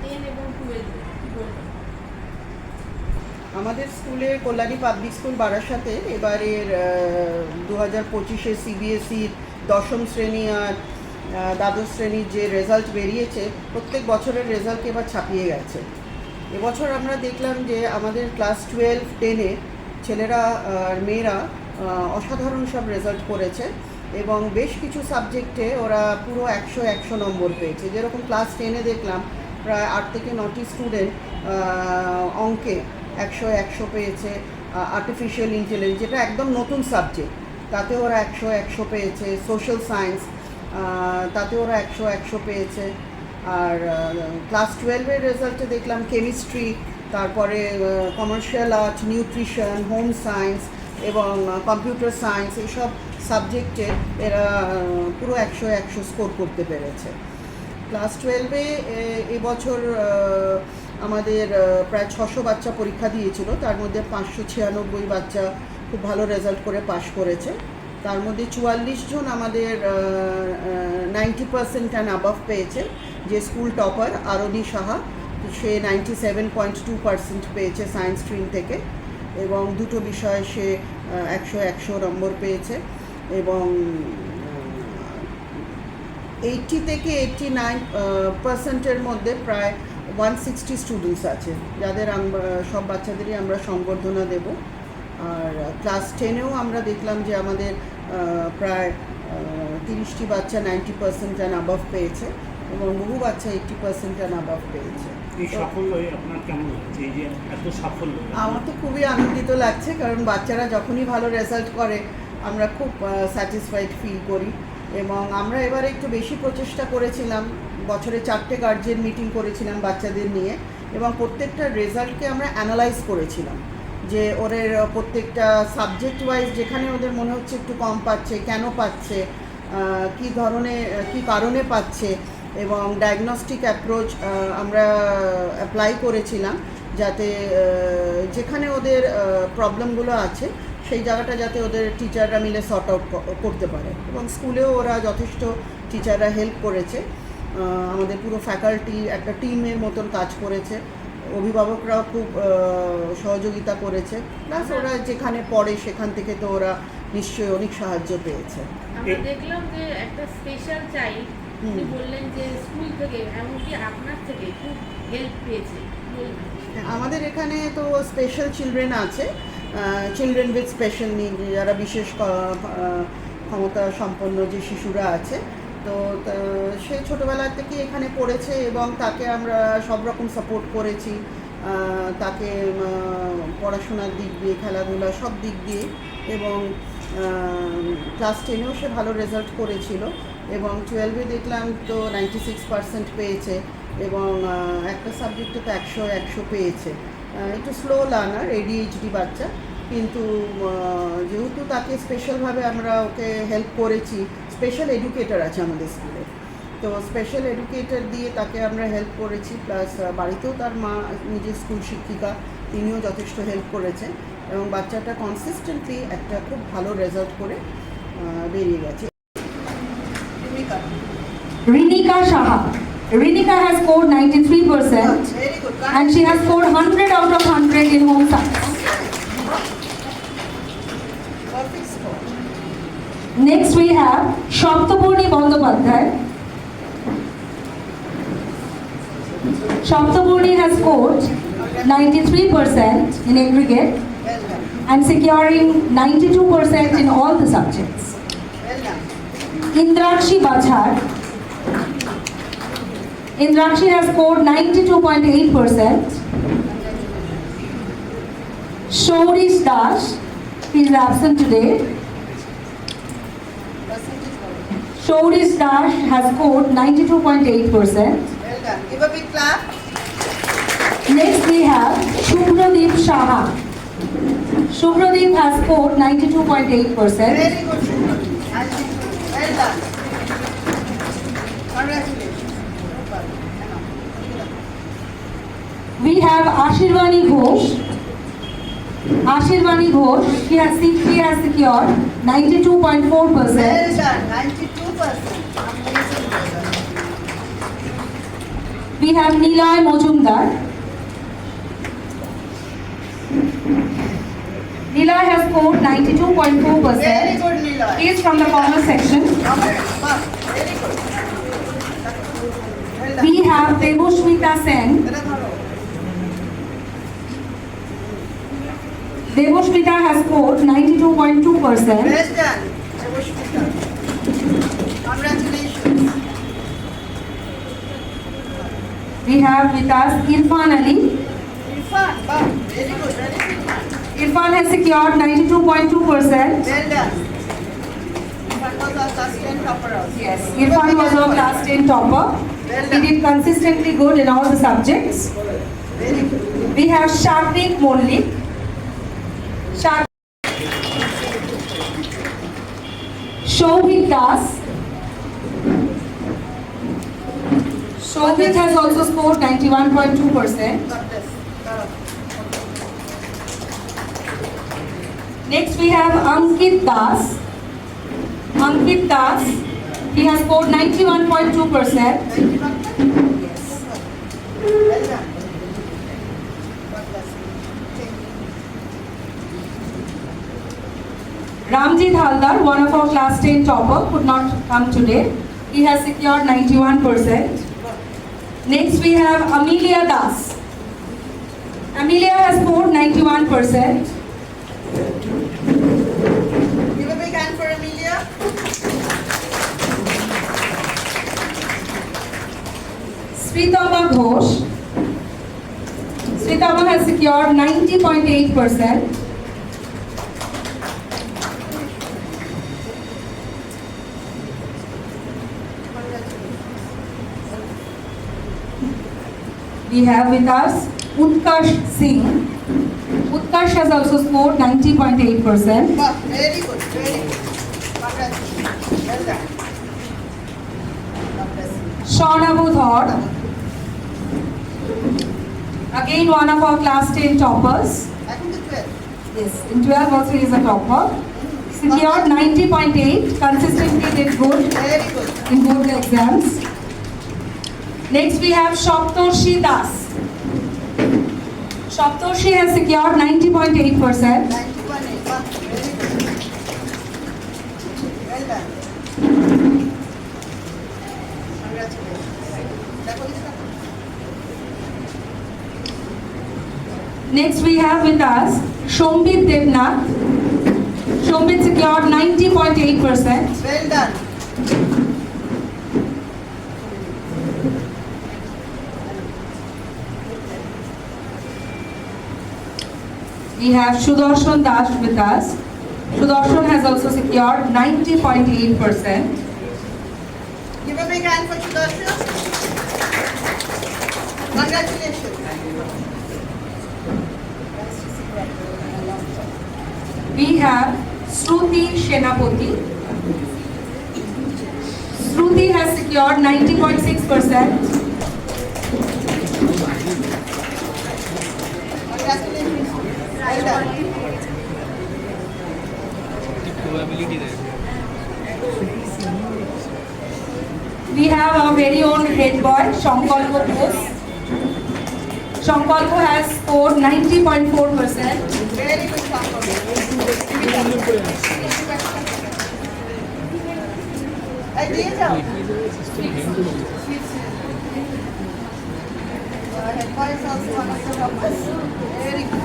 10 এবং 12 কি বলবেন? আমাদের স্কুলে কল্যাণী পাবলিক স্কুল বারাসাতে এবারের 2025-এ সিবিএসইর দশম শ্রেণী আর দ্বাদশ শ্রেণীর যে রেজাল্ট বেরিয়েছে, প্রত্যেক বছরের রেজাল্ট এবার ছাপিয়ে গেছে। এবছর আমরা দেখলাম যে আমাদের ক্লাস 12-10-এ ছেলেরা আর মেয়েরা অসাধারণ সব রেজাল্ট করেছে এবং বেশ কিছু সাবজেক্টে ওরা পুরো 100 নম্বর পেয়েছে। যেরকম ক্লাস 10-এ দেখলাম প্রায় 8 থেকে 9টি স্টুডেন্ট অঙ্কে 100 পেয়েছে। আর্টিফিশিয়াল ইন্টেলিজেন্স, যেটা একদম নতুন সাবজেক্ট, তাতে ওরা 100 পেয়েছে। সোশ্যাল সায়েন্স, তাতে ওরা 100 পেয়েছে। আর ক্লাস 12-এর রেজাল্টে দেখলাম কেমিস্ট্রি, তারপরে commercial art, nutrition, home science এবং কম্পিউটার সায়েন্স, এইসব সাবজেক্টে এরা পুরো 100 স্কোর করতে পেরেছে। ক্লাস 12-এ এবছর আমাদের প্রায় 600 বাচ্চা পরীক্ষা দিয়েছিল, তার মধ্যে 596 বাচ্চা খুব ভালো রেজাল্ট করে পাশ করেছে। তার মধ্যে 44 জন আমাদের 90% অ্যান্ড অ্যাবাভ পেয়েছে। যে স্কুল টপার আরণী সাহা, সে 97.2% পেয়েছে সায়েন্স স্ট্রিম থেকে, এবং দুটো বিষয়ে সে 100 নম্বর পেয়েছে। এবং 80 থেকে 89%-এর মধ্যে প্রায় 160 স্টুডেন্টস আছে, যাদের আমরা সব বাচ্চাদেরই আমরা সংবর্ধনা দেব। আর ক্লাস 10-এও আমরা দেখলাম যে আমাদের প্রায় 30টি বাচ্চা 90% অ্যান্ড অ্যাবাভ পেয়েছে এবং বহু বাচ্চা 80% অ্যান্ড অ্যাবাভ পেয়েছে। এই সাফল্য আপনার কেমন লাগছে? এই যে এত সাফল্য আমার তো খুবই আনন্দিত লাগছে, কারণ বাচ্চারা যখনই ভালো রেজাল্ট করে আমরা খুব স্যাটিসফাইড ফিল করি। এবং আমরা এবারে একটু বেশি প্রচেষ্টা করেছিলাম, বছরে 4টে গার্জিয়ান মিটিং করেছিলাম বাচ্চাদের নিয়ে, এবং প্রত্যেকটা রেজাল্টকে আমরা অ্যানালাইজ করেছিলাম যে ওদের প্রত্যেকটা সাবজেক্ট ওয়াইজ যেখানে ওদের মনে হচ্ছে একটু কম পাচ্ছে, কেন পাচ্ছে, কী কারণে পাচ্ছে, এবং ডায়াগনস্টিক অ্যাপ্রোচ আমরা অ্যাপ্লাই করেছিলাম, যাতে যেখানে ওদের প্রবলেমগুলো আছে সেই জায়গাটা যাতে ওদের টিচাররা মিলে সর্ট আউট করতে পারে। এবং স্কুলেও ওরা যথেষ্ট টিচাররা হেল্প করেছে, আমাদের পুরো ফ্যাকাল্টি একটা টিমের মতন কাজ করেছে, অভিভাবকরাও খুব সহযোগিতা করেছে, প্লাস ওরা যেখানে পড়ে সেখান থেকে তো ওরা নিশ্চয়ই অনেক সাহায্য পেয়েছে। আমরা দেখলাম যে একটা স্পেশাল চাইল্ড, আপনি বললেন যে স্কুল থেকে এমনকি আপনার থেকে খুব হেল্প পেয়েছে। আমাদের এখানে তো স্পেশাল চিলড্রেন আছে, চিলড্রেন উইথ স্পেশাল নিড, যারা বিশেষ ক্ষমতা সম্পন্ন যে শিশুরা আছে, তো সে ছোটোবেলা থেকে এখানে পড়েছে এবং তাকে আমরা সব রকম সাপোর্ট করেছি, তাকে পড়াশোনার দিক দিয়ে, খেলাধুলা সব দিক দিয়ে। এবং ক্লাস 10-এও সে ভালো রেজাল্ট করেছিল এবং 12-এ দেখলাম তো 96% পেয়েছে এবং একটা সাবজেক্টে তো 100 পেয়েছে। একটু স্লো লার্নার, ADHD বাচ্চা, কিন্তু যেহেতু তাকে স্পেশালভাবে আমরা ওকে হেল্প করেছি, স্পেশাল এডুকেটর আছে আমাদের স্কুলে, তো স্পেশাল এডুকেটর দিয়ে তাকে আমরা হেল্প করেছি, প্লাস বাড়িতেও তার মা নিজের স্কুল শিক্ষিকা, তিনিও যথেষ্ট হেল্প করেছেন এবং বাচ্চাটা কনসিস্টেন্টলি একটা খুব ভালো রেজাল্ট করে বেরিয়ে গেছে। Rinika Shaha. Rinika has scored 93% and she has scored 100 out of 100 in home science. Next we have Shaptapurni Bandyopadhyay. Shaptapurni has scored 93% in aggregate and securing 92% in all the subjects. Indrakshi Bachar. Indrakshi has scored 92.8%. Shorish Dash, he is absent today. Shorish Dash has scored 92.8%. Well done. Give a big clap. Next we have Shubhradeep Shaha. Shubhradeep has scored 92.8%. Very good, Shubhradeep. Well done. Congratulations. We have Ashirvani Ghosh. Ashirvani Ghosh, she has secured 92.4%. Well done. 92%. Amazing result. We have Niloy Mojumdar. Niloy has scored 92.4%. Very good, Niloy. He is from the commerce section. Very good. Well done. We have Devoshmita Sen. এটা ধরো। Devoshmita has scored 92.2%. Well done, Devoshmita. Congratulations. We have with us Irfan Ali. Irfan, wow, very good, very good. Irfan has secured 92.2%. Well done. Irfan was our class 10 topper also. Yes, Irfan was our class 10 topper. He did consistently good in all the subjects. Very good. We have Sharnik Mollik. Shobhit Das. Shobhit has also scored 91.2%. God bless. Next we have Ankit Das. Ankit Das, he has scored 91.2%. Yes. Well done. God bless. Thank you. Ramjit Haldar, one of our class 10 topper, could not come today. He has secured 91%. Next we have Amelia Das. Amelia has scored 91%. Give a big hand for Amelia. Sritama Ghosh. Sritama has secured 90.8%. We have with us Utkarsh Singh. Utkarsh has also scored 90.8%. Wow, very good, very good. Congratulations. Well done. God bless you. Shauna Budhor, again one of our class 10 toppers. I think the 12. Yes, in 12 also he is a topper. Secured 90.8, consistently did good Very good. in both the exams. Next we have Shoptoshi Das. Shoptoshi has secured 90.8%. 91. Wow, very good. Well done. Congratulations. দেখো দিশা। Next we have with us Shombit Devnath. Shombit secured 90.8%. Well done. We have Sudarshan Das with us. Sudarshan has also secured 90.8%. Give a big hand for Sudarshan. Congratulations. We have Shruti Shenapati. Shruti has secured 90.6%. Congratulations. Well done. We have our very own head boy, Shankalpo Bose. Shankalpo has scored 90.4%. Very good, Shankar. I দিয়ে যাও head boy is also one of the toppers. Very good.